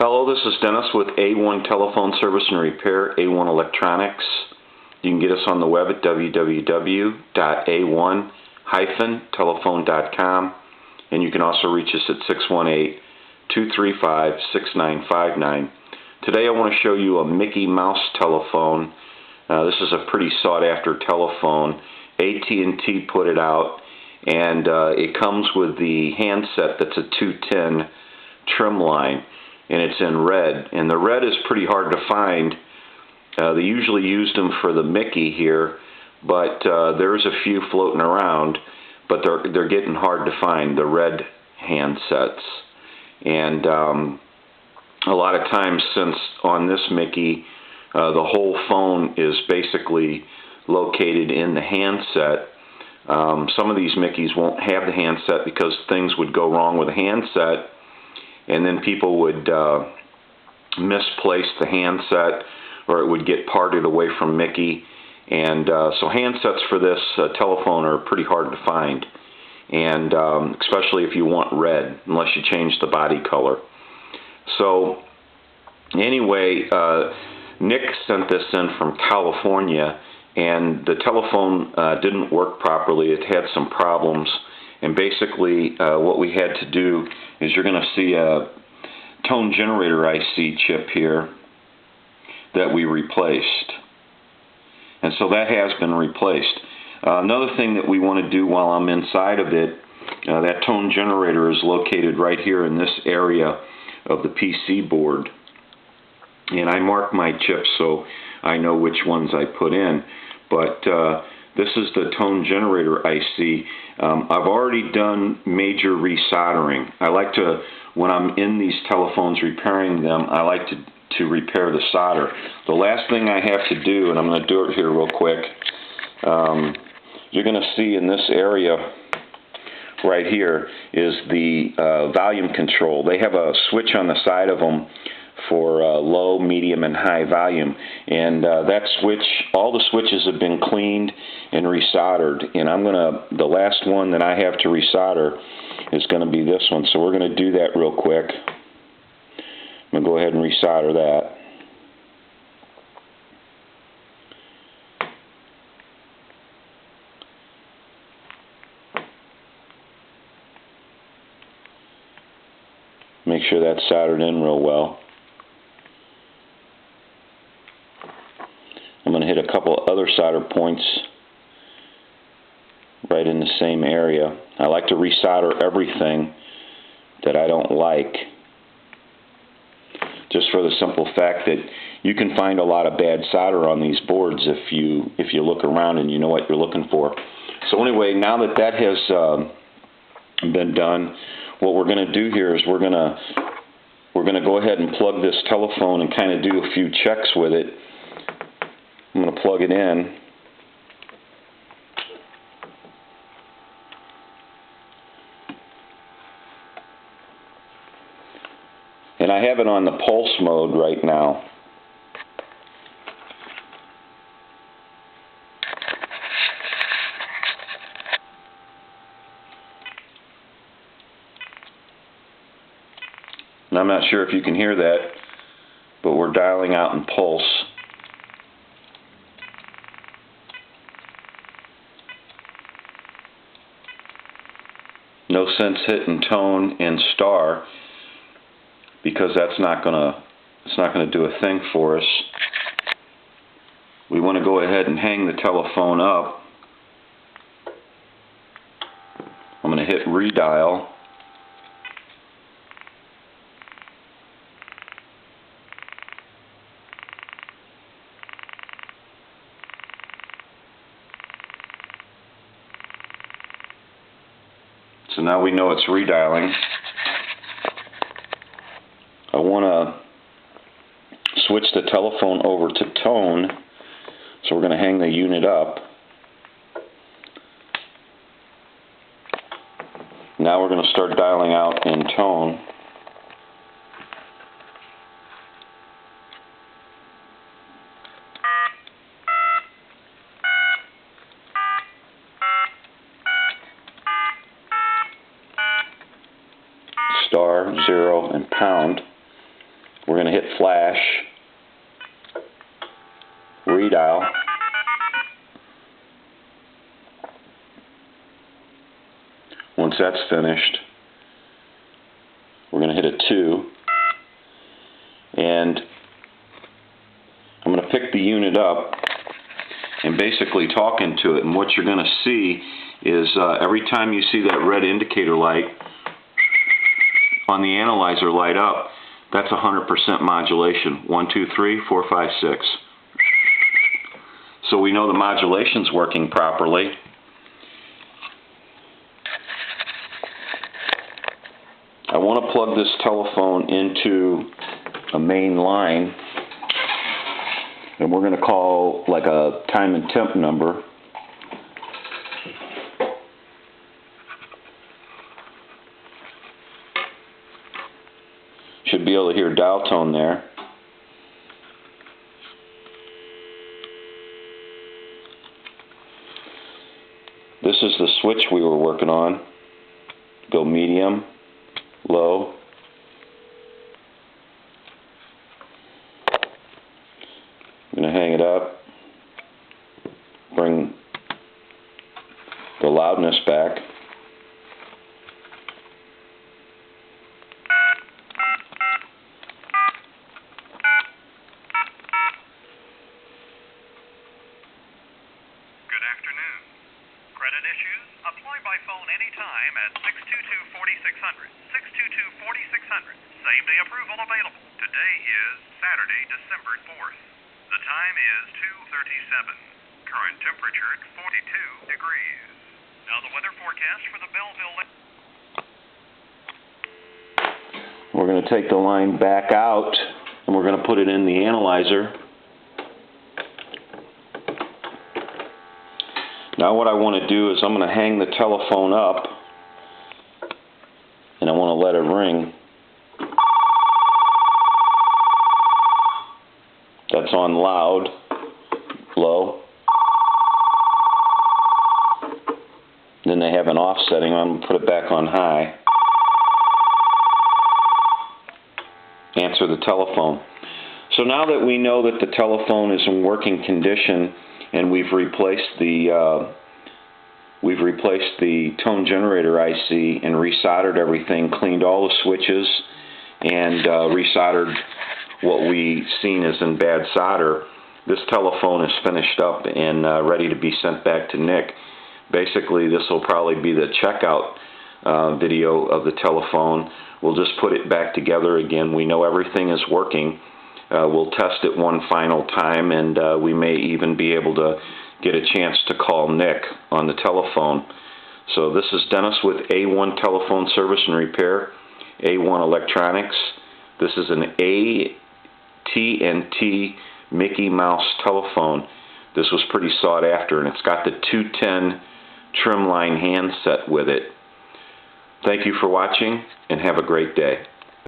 Hello, this is Dennis with A1 Telephone Service and Repair, A1 Electronics. You can get us on the web at www.a1-telephone.com, and you can also reach us at 618-235-6959. Today I want to show you a Mickey Mouse telephone. This is a pretty sought-after telephone. AT&T put it out, and it comes with the handset that's a 210 trim line, and it's in red. And the red is pretty hard to find. They usually used them for the Mickey here, but there's a few floating around, but they're getting hard to find, the red handsets. And a lot of times, since on this Mickey, the whole phone is basically located in the handset, some of these Mickeys won't have the handset because things would go wrong with the handset, and then people would misplace the handset, or it would get parted away from Mickey. And so handsets for this telephone are pretty hard to find, and especially if you want red, unless you change the body color. So anyway, Nick sent this in from California, and the telephone didn't work properly. It had some problems, and basically what we had to do is, you're going to see a tone generator IC chip here that we replaced. And so that has been replaced. Another thing that we want to do while I'm inside of it, that tone generator is located right here in this area of the PC board. And I mark my chips so I know which ones I put in. But this is the tone generator IC. I've already done major resoldering. I like to, when I'm in these telephones repairing them, I like to repair the solder. The last thing I have to do, and I'm going to do it here real quick, you're going to see in this area right here is the volume control. They have a switch on the side of them for low, medium, and high volume, and that switch, all the switches have been cleaned and resoldered, and the last one that I have to resolder is going to be this one, so we're going to do that real quick. I'm going to go ahead and resolder that. Make sure that's soldered in real well. I'm going to hit a couple of other solder points right in the same area. I like to resolder everything that I don't like, just for the simple fact that you can find a lot of bad solder on these boards if you look around and you know what you're looking for. So anyway, now that that has been done, what we're going to do here is we're going to go ahead and plug this telephone and kind of do a few checks with it. I'm going to plug it in. And I have it on the pulse mode right now. And I'm not sure if you can hear that, but we're dialing out in pulse. No sense hitting tone and star, because it's not gonna do a thing for us. We want to go ahead and hang the telephone up. I'm going to hit redial. So now we know it's redialing. I want to switch the telephone over to tone, so we're going to hang the unit up. Now we're going to start dialing out in tone. star, 0, and pound. We're going to hit flash, redial. Once that's finished, we're going to hit a 2, and I'm going to pick the unit up and basically talk into it, and what you're going to see is every time you see that red indicator light on the analyzer light up, that's 100% modulation. 1, 2, 3, 4, 5, 6. So we know the modulation's working properly. I want to plug this telephone into a main line, and we're going to call like a time and temp number. Should be able to hear dial tone there. This is the switch we were working on. Go medium, low. I'm going to hang it up. Bring the loudness back. Good afternoon. Credit issues? Apply by phone anytime at 622-4600. 622-4600. Same day approval available. Today is Saturday, December 4th. The time is 2:37. Current temperature 42 degrees. Now the weather forecast for the Belleville. We're going to take the line back out and we're going to put it in the analyzer. Now what I want to do is I'm going to hang the telephone up and I want to let it ring. That's on loud, low. Then they have an off setting. I'm going to put it back on high. Answer the telephone. So now that we know that the telephone is in working condition and we've replaced the tone generator IC and resoldered everything, cleaned all the switches, and resoldered what we seen as in bad solder, this telephone is finished up and ready to be sent back to Nick. Basically, this will probably be the checkout video of the telephone. We'll just put it back together again. We know everything is working. We'll test it one final time, and we may even be able to get a chance to call Nick on the telephone. So this is Dennis with A1 Telephone Service and Repair, A1 Electronics. This is an AT&T Mickey Mouse telephone. This was pretty sought after, and it's got the 210 trim line handset with it. Thank you for watching, and have a great day.